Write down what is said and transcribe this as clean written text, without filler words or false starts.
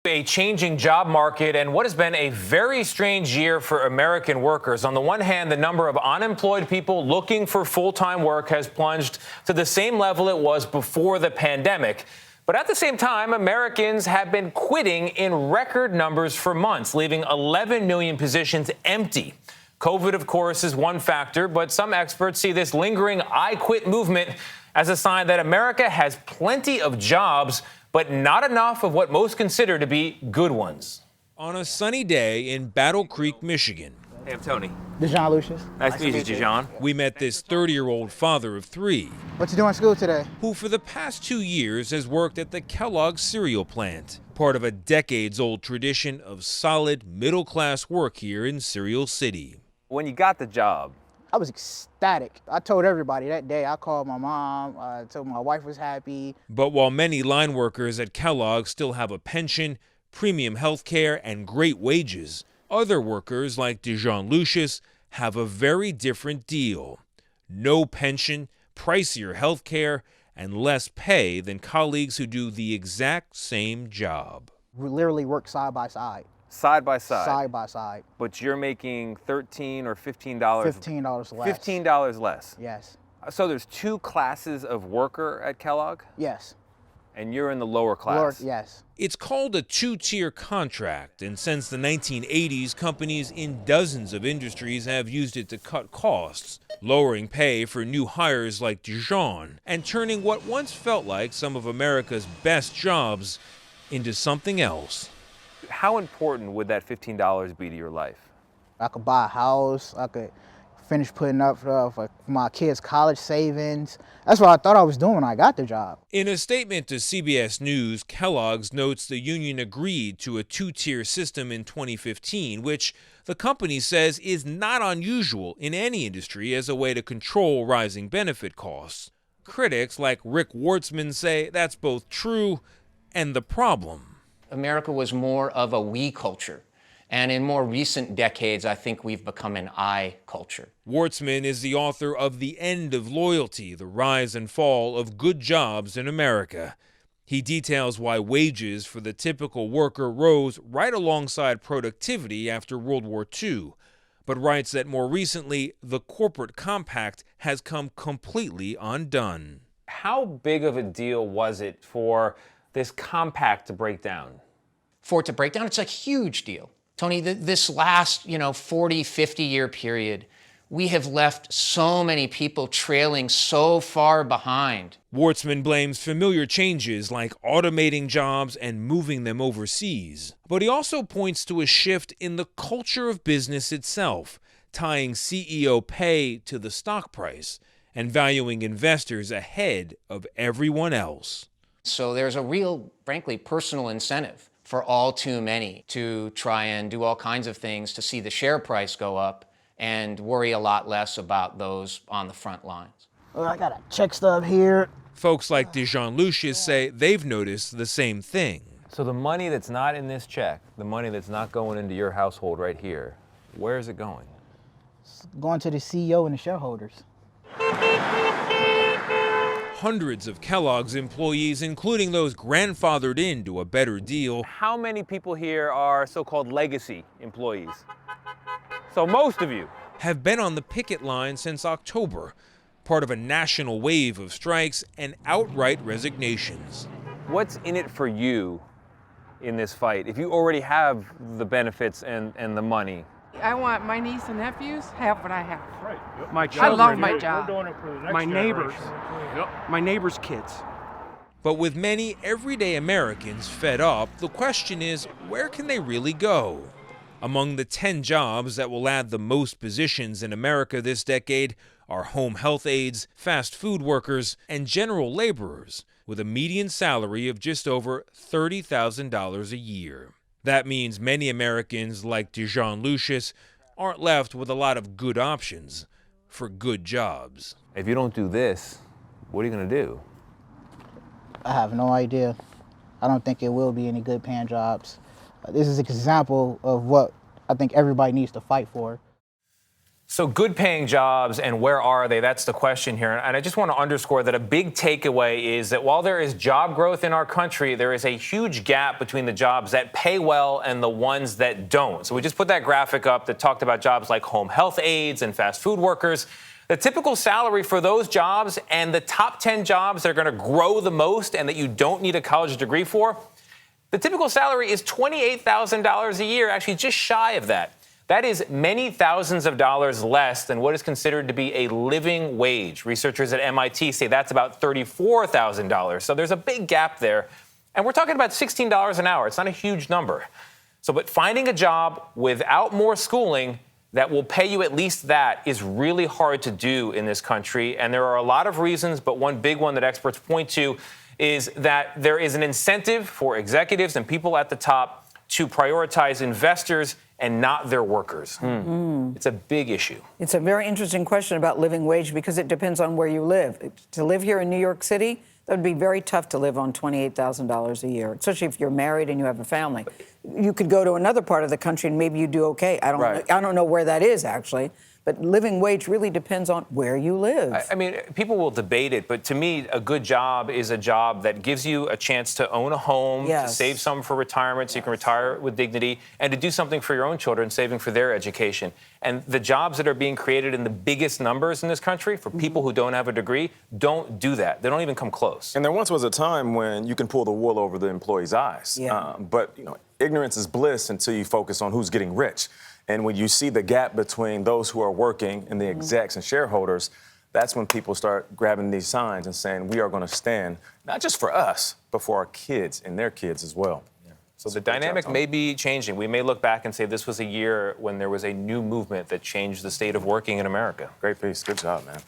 A changing job market and what has been a very strange year for American workers. On the one hand, the number of unemployed people looking for full-time work has plunged to the same level it was before the pandemic. But at the same time, Americans have been quitting in record numbers for months, leaving 11 million positions empty. COVID, of course, is one factor, but some experts see this lingering I quit movement as a sign that America has plenty of jobs, but not enough of what most consider to be good ones. On a sunny day in Battle Creek, Michigan. Hey, I'm Tony. Dijon Lucius. Nice to meet you, Dijon. We met this 30-year-old father of three. What you doing in school today? Who for the past 2 years has worked at the Kellogg cereal plant, part of a decades-old tradition of solid middle-class work here in Cereal City. When you got the job, I was ecstatic. I told everybody that day. I called my mom. I told my wife was happy. But while many line workers at Kellogg still have a pension, premium health care, and great wages, other workers like Dijon Lucius have a very different deal. No pension, pricier health care, and less pay than colleagues who do the exact same job. We literally work side by side. side by side. Side by side. But you're making $13 or $15. $15 less. $15 less. Yes. So there's two classes of worker at Kellogg? Yes. And you're in the lower class? Yes. It's called a two-tier contract, and since the 1980s, companies in dozens of industries have used it to cut costs, lowering pay for new hires like Dijon, and turning what once felt like some of America's best jobs into something else. How important would that $15 be to your life? I could buy a house. I could finish putting up for my kids' college savings. That's what I thought I was doing when I got the job. In a statement to CBS News, Kellogg's notes the union agreed to a two-tier system in 2015, which the company says is not unusual in any industry as a way to control rising benefit costs. Critics like Rick Wartzman say that's both true and the problem. America was more of a we culture. And in more recent decades, I think we've become an I culture. Wartzman is the author of The End of Loyalty, The Rise and Fall of Good Jobs in America. He details why wages for the typical worker rose right alongside productivity after World War II, but writes that more recently, the corporate compact has come completely undone. How big of a deal was it for this compact to break down? For it to break down, it's a huge deal. Tony, this last, 40, 50-year period, we have left so many people trailing so far behind. Wartzman blames familiar changes like automating jobs and moving them overseas. But he also points to a shift in the culture of business itself, tying CEO pay to the stock price and valuing investors ahead of everyone else. So there's a real, frankly, personal incentive for all too many to try and do all kinds of things to see the share price go up and worry a lot less about those on the front lines. Well, I got a check stub here. Folks like Dijon Lucius say they've noticed the same thing. So the money that's not in this check, the money that's not going into your household right here, where is it going? It's going to the CEO and the shareholders. Hundreds of Kellogg's employees, including those grandfathered into a better deal. How many people here are so-called legacy employees? So most of you Have been on the picket line since October, part of a national wave of strikes and outright resignations. What's in it for you in this fight? If you already have the benefits and the money. I want my niece and nephews have what I have. Right. Yep. My children. I love my job. We're doing it for the next My neighbors. generation. Yep. My neighbors' kids. But with many everyday Americans fed up, the question is, where can they really go? Among the 10 jobs that will add the most positions in America this decade are home health aides, fast food workers, and general laborers, with a median salary of just over $30,000 a year. That means many Americans like Dijon Lucius aren't left with a lot of good options for good jobs. If you don't do this, what are you going to do? I have no idea. I don't think it will be any good paying jobs. This is an example of what I think everybody needs to fight for. So good paying jobs, and where are they? That's the question here. And I just want to underscore that a big takeaway is that while there is job growth in our country, there is a huge gap between the jobs that pay well and the ones that don't. So we just put that graphic up that talked about jobs like home health aides and fast food workers. The typical salary for those jobs and the top 10 jobs that are going to grow the most and that you don't need a college degree for, the typical salary is $28,000 a year, actually just shy of that. That is many thousands of dollars less than what is considered to be a living wage. Researchers at MIT say that's about $34,000. So there's a big gap there. And we're talking about $16 an hour. It's not a huge number. So, but finding a job without more schooling that will pay you at least that is really hard to do in this country. And there are a lot of reasons, but one big one that experts point to is that there is an incentive for executives and people at the top to prioritize investors and not their workers. It's a big issue. It's a very interesting question about living wage because it depends on where you live. To live here in New York City, that would be very tough to live on $28,000 a year, especially if you're married and you have a family. You could go to another part of the country and maybe you do okay. I don't know where that is actually. But living wage really depends on where you live. I mean, people will debate it, but to me, a good job is a job that gives you a chance to own a home, to save some for retirement so you can retire with dignity, and to do something for your own children, saving for their education. And the jobs that are being created in the biggest numbers in this country for people who don't have a degree don't do that. They don't even come close. And there once was a time when you can pull the wool over the employee's eyes. But, you know, ignorance is bliss until you focus on who's getting rich. And when you see the gap between those who are working and the execs and shareholders, that's when people start grabbing these signs and saying, we are going to stand, not just for us, but for our kids and their kids as well. So the dynamic may be changing. We may look back and say this was a year when there was a new movement that changed the state of working in America. Great piece. Good job, man.